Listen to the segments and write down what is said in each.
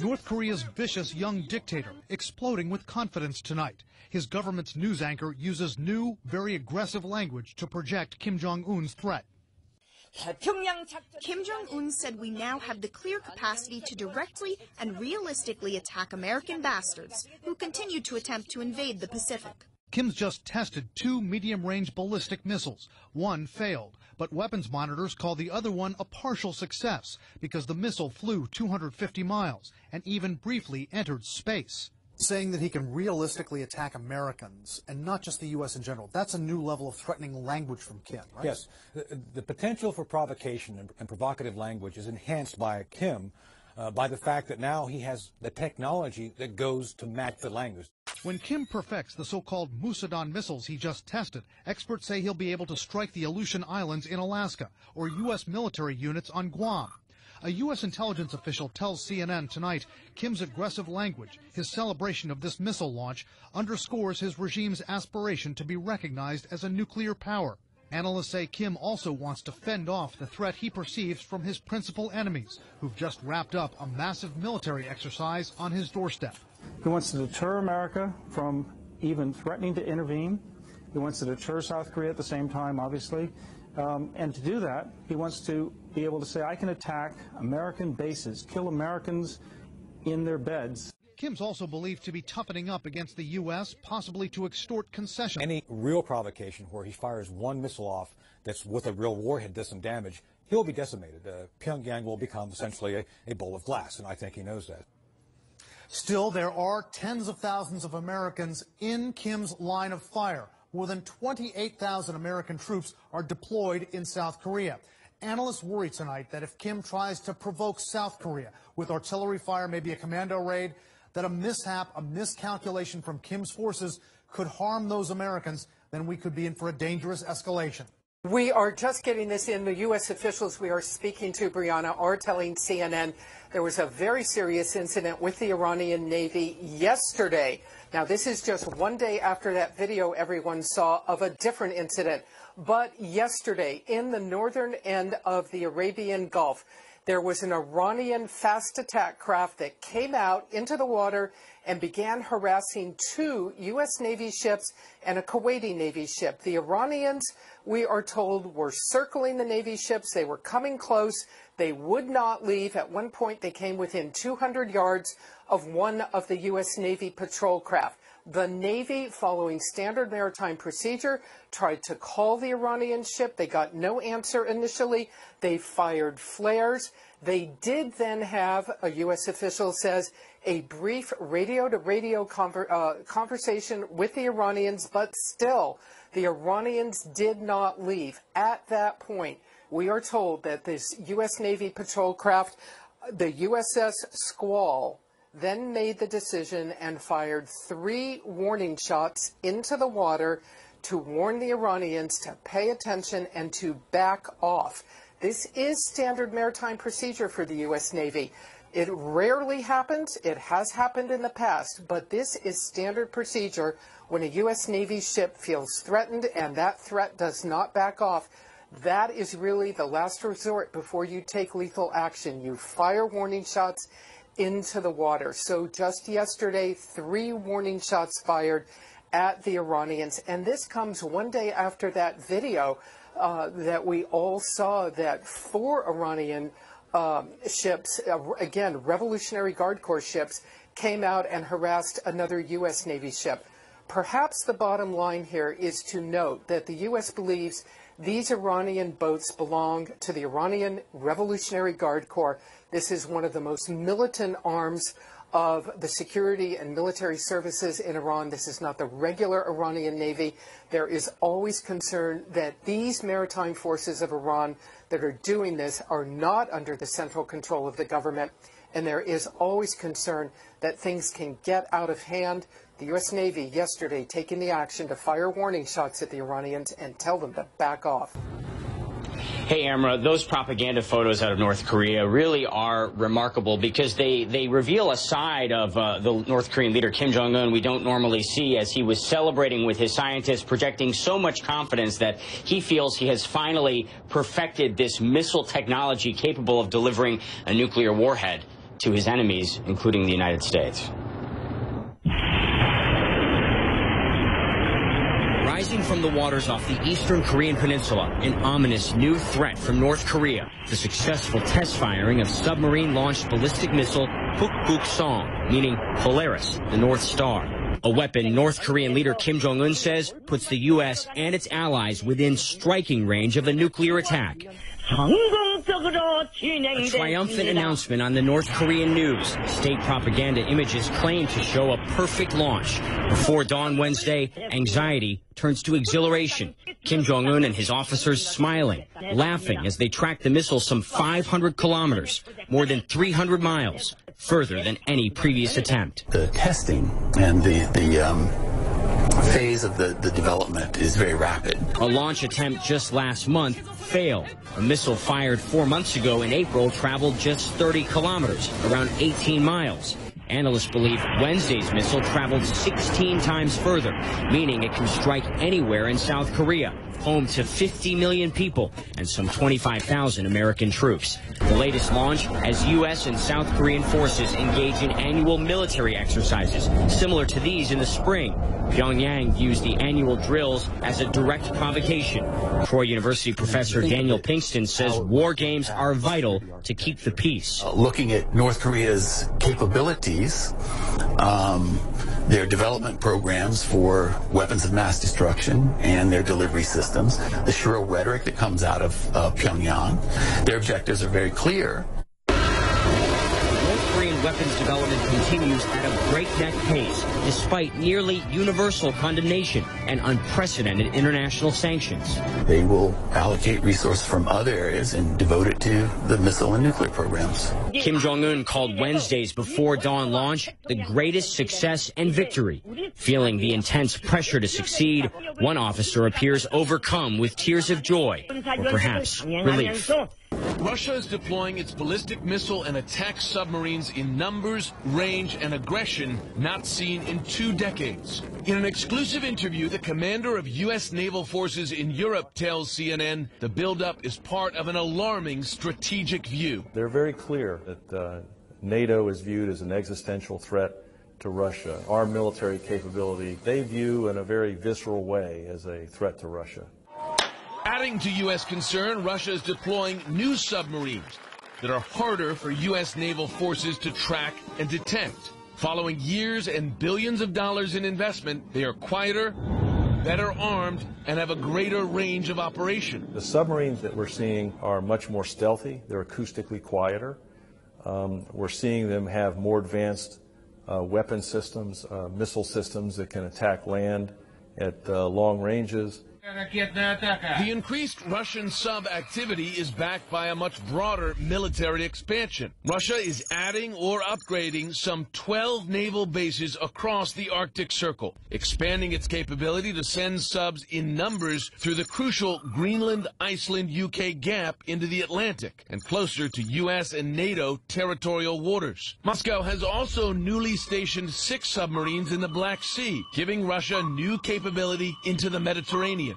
North Korea's vicious young dictator exploding with confidence tonight. His government's news anchor uses new, very aggressive language to project Kim Jong-un's threat. Kim Jong-un said we now have the clear capacity to directly and realistically attack American bastards who continue to attempt to invade the Pacific. Kim's just tested 2 medium-range ballistic missiles. One failed, but weapons monitors call the other one a partial success because the missile flew 250 miles and even briefly entered space. Saying that he can realistically attack Americans and not just the U.S. in general, that's a new level of threatening language from Kim, right? Yes. The potential for provocation and provocative language is enhanced by Kim by the fact that now he has the technology that goes to match the language. When Kim perfects the so-called Musadon missiles he just tested, experts say he'll be able to strike the Aleutian Islands in Alaska or U.S. military units on Guam. A U.S. intelligence official tells CNN tonight Kim's aggressive language, his celebration of this missile launch, underscores his regime's aspiration to be recognized as a nuclear power. Analysts say Kim also wants to fend off the threat he perceives from his principal enemies, who've just wrapped up a massive military exercise on his doorstep. He wants to deter America from even threatening to intervene. He wants to deter South Korea at the same time, obviously. And to do that, he wants to be able to say, I can attack American bases, kill Americans in their beds. Kim's also believed to be toughening up against the U.S., possibly to extort concessions. Any real provocation where he fires one missile off that's with a real warhead does some damage, he'll be decimated. Pyongyang will become essentially a bowl of glass, and I think he knows that. Still, there are tens of thousands of Americans in Kim's line of fire. More than 28,000 American troops are deployed in South Korea. Analysts worry tonight that if Kim tries to provoke South Korea with artillery fire, maybe a commando raid, that a mishap, a miscalculation from Kim's forces could harm those Americans, then we could be in for a dangerous escalation. We are just getting this in. The U.S. officials we are speaking to, Brianna, are telling CNN there was a very serious incident with the Iranian Navy yesterday. Now, this is just one day after that video everyone saw of a different incident. But yesterday, in the northern end of the Arabian Gulf, there was an Iranian fast attack craft that came out into the water and began harassing 2 U.S. Navy ships and a Kuwaiti Navy ship. The Iranians, we are told, were circling the Navy ships. They were coming close. They would not leave. At one point, they came within 200 yards of one of the U.S. Navy patrol craft. The Navy, following standard maritime procedure, tried to call the Iranian ship. They got no answer initially. They fired flares. They did then have, a U.S. official says, a brief radio-to-radio conversation with the Iranians, but still, the Iranians did not leave. At that point, we are told that this U.S. Navy patrol craft, the USS Squall, then made the decision and fired 3 warning shots into the water to warn the Iranians to pay attention and to back off. This is standard maritime procedure for the U.S. Navy. It rarely happens. It has happened in the past, but this is standard procedure when a U.S. Navy ship feels threatened and that threat does not back off. That is really the last resort before you take lethal action. You fire warning shots into the water. So just yesterday, 3 warning shots fired at the Iranians. And this comes one day after that video that we all saw that 4 Iranian ships, again, Revolutionary Guard Corps ships, came out and harassed another U.S. Navy ship. Perhaps the bottom line here is to note that the U.S. believes these Iranian boats belong to the Iranian Revolutionary Guard Corps. This is one of the most militant arms of the security and military services in Iran. This is not the regular Iranian Navy. There is always concern that these maritime forces of Iran that are doing this are not under the central control of the government. And there is always concern that things can get out of hand. The U.S. Navy yesterday taking the action to fire warning shots at the Iranians and tell them to back off. Hey, Amra, those propaganda photos out of North Korea really are remarkable because they reveal a side of the North Korean leader Kim Jong-un we don't normally see, as he was celebrating with his scientists, projecting so much confidence that he feels he has finally perfected this missile technology capable of delivering a nuclear warhead. to his enemies, including the United States. Rising from the waters off the eastern Korean peninsula, an ominous new threat from North Korea, the successful test firing of submarine-launched ballistic missile Pukguksong, meaning Polaris, the North Star. A weapon North Korean leader Kim Jong-un says puts the U.S. and its allies within striking range of a nuclear attack. A triumphant announcement on the North Korean news. State propaganda images claim to show a perfect launch. Before dawn Wednesday, anxiety turns to exhilaration. Kim Jong-un and his officers smiling, laughing as they track the missile some 500 kilometers, more than 300 miles, further than any previous attempt. The testing and the phase of the development is very rapid. A launch attempt just last month failed. A missile fired 4 months ago in April traveled just 30 kilometers, around 18 miles. Analysts believe Wednesday's missile traveled 16 times further, meaning it can strike anywhere in South Korea, home to 50 million people and some 25,000 American troops. The latest launch as U.S. and South Korean forces engage in annual military exercises, similar to these in the spring. Pyongyang used the annual drills as a direct provocation. Troy University professor Daniel Pinkston says war games are vital to keep the peace. Looking at North Korea's capabilities, their development programs for weapons of mass destruction and their delivery systems, the shrill rhetoric that comes out of Pyongyang, their objectives are very clear. North Korean weapons development continues at a breakneck pace, despite nearly universal condemnation and unprecedented international sanctions. They will allocate resources from other areas and devote it to the missile and nuclear programs. Kim Jong-un called Wednesday's before dawn launch the greatest success and victory. Feeling the intense pressure to succeed, one officer appears overcome with tears of joy, or perhaps relief. Russia is deploying its ballistic missile and attack submarines in numbers, range, and aggression not seen in 2 decades. In an exclusive interview, the commander of U.S. naval forces in Europe tells CNN the buildup is part of an alarming strategic view. They're very clear that NATO is viewed as an existential threat to Russia. Our military capability, they view in a very visceral way as a threat to Russia. Adding to U.S. concern, Russia is deploying new submarines that are harder for U.S. naval forces to track and detect. Following years and billions of dollars in investment, they are quieter, better armed, and have a greater range of operation. The submarines that we're seeing are much more stealthy. They're acoustically quieter. We're seeing them have more advanced weapon systems, missile systems that can attack land at long ranges. The increased Russian sub-activity is backed by a much broader military expansion. Russia is adding or upgrading some 12 naval bases across the Arctic Circle, expanding its capability to send subs in numbers through the crucial Greenland-Iceland-UK gap into the Atlantic and closer to U.S. and NATO territorial waters. Moscow has also newly stationed 6 submarines in the Black Sea, giving Russia new capability into the Mediterranean.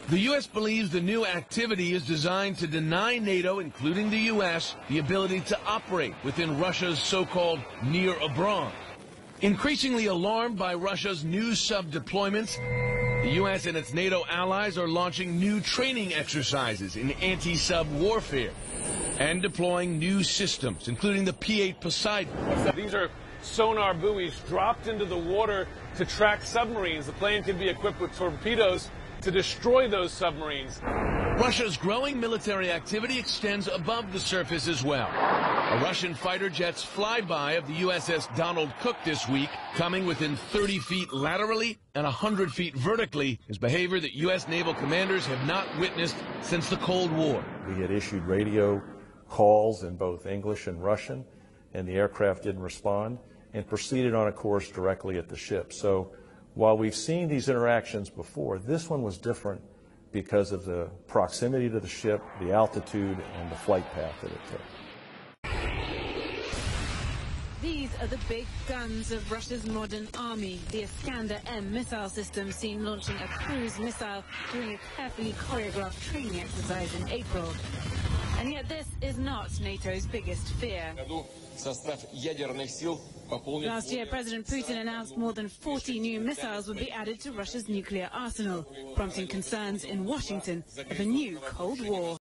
The U.S. believes the new activity is designed to deny NATO, including the U.S., the ability to operate within Russia's so-called near abroad. Increasingly alarmed by Russia's new sub-deployments, the U.S. and its NATO allies are launching new training exercises in anti-sub warfare and deploying new systems, including the P-8 Poseidon. These are sonar buoys dropped into the water to track submarines. The plane can be equipped with torpedoes to destroy those submarines. Russia's growing military activity extends above the surface as well. A Russian fighter jet's flyby of the USS Donald Cook this week, coming within 30 feet laterally and 100 feet vertically, is behavior that U.S. naval commanders have not witnessed since the Cold War. We had issued radio calls in both English and Russian, and the aircraft didn't respond and proceeded on a course directly at the ship. So while we've seen these interactions before, this one was different because of the proximity to the ship, the altitude, and the flight path that it took. These are the big guns of Russia's modern army. The Iskander-M missile system seen launching a cruise missile during a carefully choreographed training exercise in April. And yet this is not NATO's biggest fear. Last year, President Putin announced more than 40 new missiles would be added to Russia's nuclear arsenal, prompting concerns in Washington of a new Cold War.